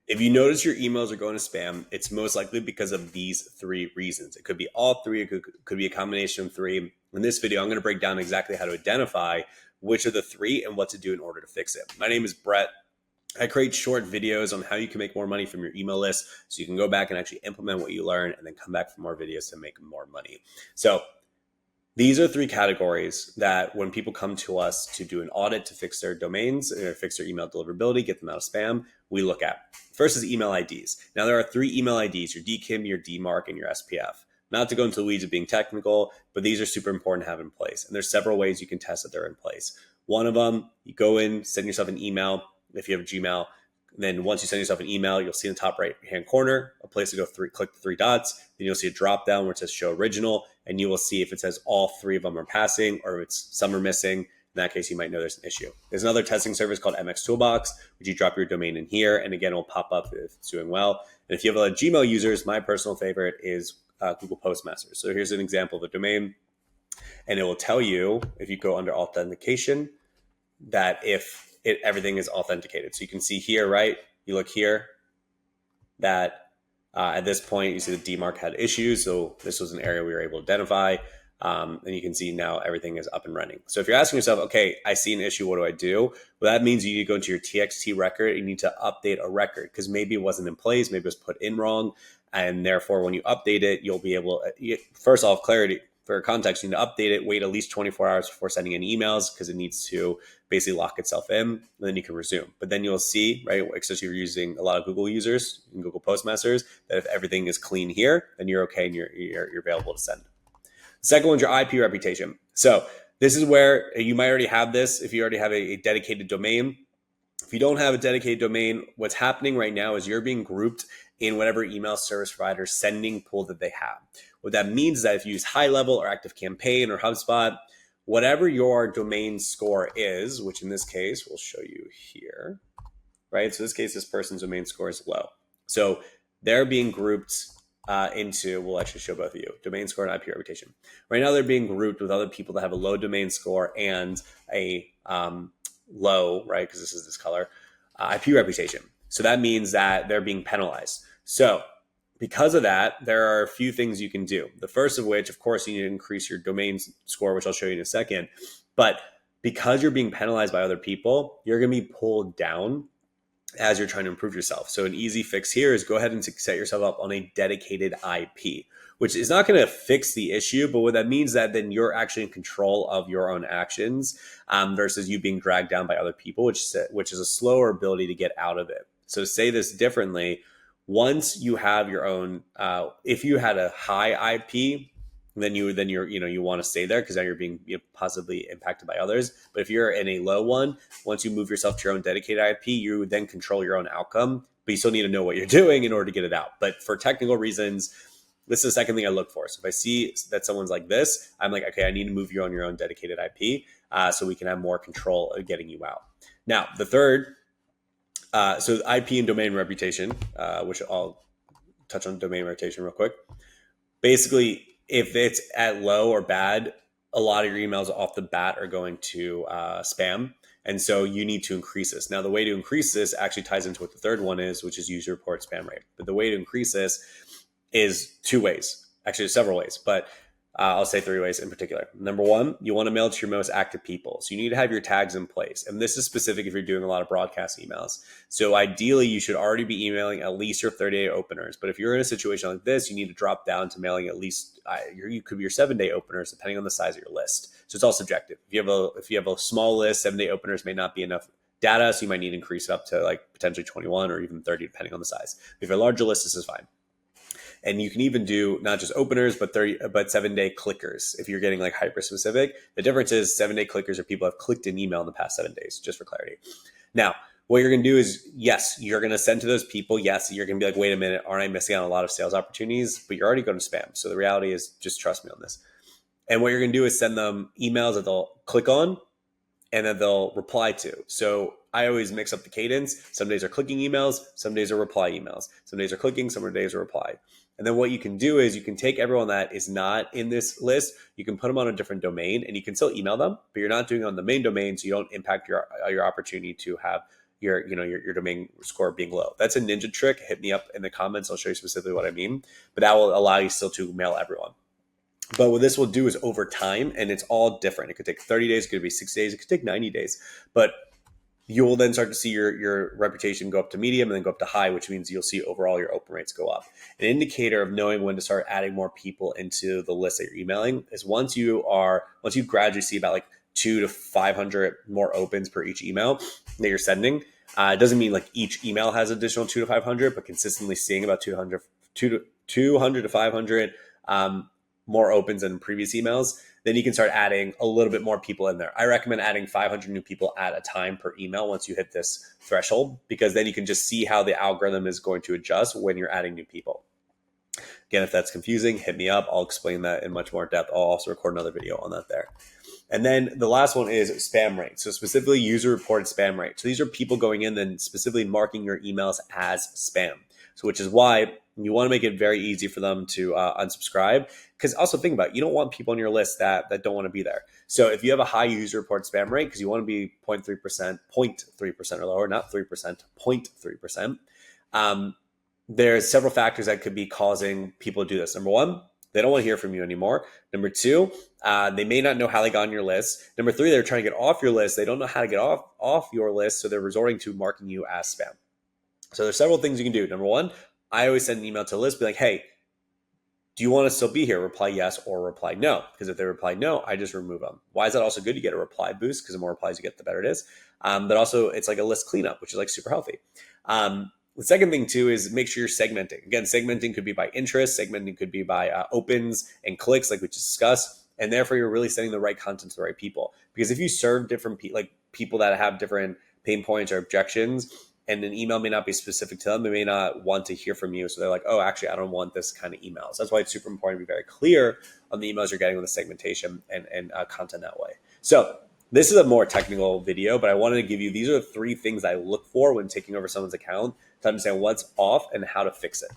If you notice your emails are going to spam, it's most likely because of these three reasons. It could be all three, it could be a combination of three. In this video, I'm going to break down exactly how to identify which are the three and what to do in order to fix it. My name is Brett. I create short videos on how you can make more money from your email list so you can go back and actually implement what you learn and then come back for more videos to make more money. So these are three categories that when people come to us to do an audit to fix their domains or fix their email deliverability, get them out of spam, we look at. First is email IDs. Now there are three email IDs, your DKIM, your DMARC, and your SPF. Not to go into the weeds of being technical, but these are super important to have in place. And there's several ways you can test that they're in place. One of them, you go in, send yourself an email. If you have a Gmail, then once you send yourself an email, you'll see in the top right hand corner a place to go click the three dots. Then you'll see a drop down where it says show original, and you will see if it says all three of them are passing or if it's some are missing. In that case, you might know there's an issue. There's another testing service called MX Toolbox, which you drop your domain in here, and again, it will pop up if it's doing well. And if you have a lot of Gmail users, my personal favorite is Google Postmasters. So here's an example of a domain, and it will tell you if you go under authentication that if everything is authenticated. So you can see here, right? You look here that at this point, you see the DMARC had issues. So this was an area we were able to identify. And you can see now everything is up and running. So if you're asking yourself, okay, I see an issue, what do I do? Well, that means you need to go into your TXT record. You need to update a record because maybe it wasn't in place. Maybe it was put in wrong. And therefore, when you update it, you'll be able to, first off, clarity. For context, you need to update it, wait at least 24 hours before sending any emails because it needs to basically lock itself in, and then you can resume. But then you'll see, right, especially if you're using a lot of Google users and Google Postmasters, that if everything is clean here, then you're okay and you're available to send. The second one's your IP reputation. So this is where you might already have this if you already have a dedicated domain. If you don't have a dedicated domain, what's happening right now is you're being grouped in whatever email service provider sending pool that they have. What that means is that if you use HighLevel or ActiveCampaign or HubSpot, whatever your domain score is, which in this case, we'll show you here, right? So in this case, this person's domain score is low. So they're being grouped into, we'll actually show both of you, domain score and IP reputation. Right now, they're being grouped with other people that have a low domain score and a low, right? Because this is this color, IP reputation. So that means that they're being penalized. So because of that, there are a few things you can do. The first of which, of course, you need to increase your domain score, which I'll show you in a second. But because you're being penalized by other people, you're going to be pulled down as you're trying to improve yourself. So an easy fix here is go ahead and set yourself up on a dedicated IP, which is not going to fix the issue. But what that means is that then you're actually in control of your own actions versus you being dragged down by other people, which is a slower ability to get out of it. So to say this differently, once you have your own, if you had a high IP, then you want to stay there because now you're being positively impacted by others. But if you're in a low one, once you move yourself to your own dedicated IP, you then control your own outcome. But you still need to know what you're doing in order to get it out. But for technical reasons, this is the second thing I look for. So if I see that someone's like this, I'm like, okay, I need to move you on your own dedicated IP so we can have more control of getting you out. Now, the third. So IP and domain reputation, which I'll touch on domain reputation real quick. Basically, if it's at low or bad, a lot of your emails off the bat are going to spam. And so you need to increase this. Now, the way to increase this actually ties into what the third one is, which is user report spam rate. But the way to increase this is two ways. Actually, there's several ways, but I'll say three ways in particular. Number one, you want to mail to your most active people. So you need to have your tags in place. And this is specific if you're doing a lot of broadcast emails. So ideally, you should already be emailing at least your 30-day openers. But if you're in a situation like this, you need to drop down to mailing at least, you could be your 7-day openers, depending on the size of your list. So it's all subjective. If you have a small list, 7-day openers may not be enough data. So you might need to increase it up to like potentially 21 or even 30, depending on the size. If you're a larger list, this is fine. And you can even do not just openers, but 7-day clickers. If you're getting like hyper specific, the difference is 7-day clickers are people who have clicked an email in the past 7 days, just for clarity. Now, what you're going to do is, yes, you're going to send to those people. Yes, you're going to be like, wait a minute, aren't I missing out on a lot of sales opportunities? But you're already going to spam. So the reality is just trust me on this. And what you're going to do is send them emails that they'll click on and then they'll reply to. So I always mix up the cadence. Some days are clicking emails, some days are reply emails. Some days are clicking, some days are reply. And then what you can do is you can take everyone that is not in this list, you can put them on a different domain and you can still email them, but you're not doing it on the main domain, so you don't impact your opportunity to have your domain score being low. That's a ninja trick. Hit me up in the comments. I'll show you specifically what I mean, but that will allow you still to mail everyone. But what this will do is over time, and it's all different. It could take 30 days, it could be 6 days, it could take 90 days. But you will then start to see your reputation go up to medium and then go up to high, which means you'll see overall your open rates go up. An indicator of knowing when to start adding more people into the list that you're emailing is once you gradually see about like 200 to 500 more opens per each email that you're sending. It doesn't mean like each email has additional 200 to 500, but consistently seeing about 200 to 500 more opens than previous emails, then you can start adding a little bit more people in there. I recommend adding 500 new people at a time per email once you hit this threshold, because then you can just see how the algorithm is going to adjust when you're adding new people. Again, if that's confusing, hit me up. I'll explain that in much more depth. I'll also record another video on that there. And then the last one is spam rate. So specifically user reported spam rate. So these are people going in and specifically marking your emails as spam. So which is why you want to make it very easy for them to unsubscribe. Because also think about it, you don't want people on your list that don't want to be there. So if you have a high user reported spam rate, because you want to be 0.3% or lower, not 3%, 0.3%, there's several factors that could be causing people to do this. Number one, they don't want to hear from you anymore. Number two, they may not know how they got on your list. Number three, they're trying to get off your list. They don't know how to get off your list, so they're resorting to marking you as spam. So there's several things you can do. Number one, I always send an email to a list, be like, hey, do you want to still be here? Reply yes or reply no. Because if they reply no, I just remove them. Why is that also good? You get a reply boost, because the more replies you get, the better it is. But also it's like a list cleanup, which is like super healthy. The second thing too is make sure you're segmenting. Again, segmenting could be by interest, segmenting could be by opens and clicks, like we just discussed. And therefore you're really sending the right content to the right people. Because if you serve different people that have different pain points or objections, and an email may not be specific to them, they may not want to hear from you. So they're like, oh, actually, I don't want this kind of email. So that's why it's super important to be very clear on the emails you're getting with the segmentation and content that way. So this is a more technical video, but I wanted to give you, these are the 3 things I look for when taking over someone's account to understand what's off and how to fix it.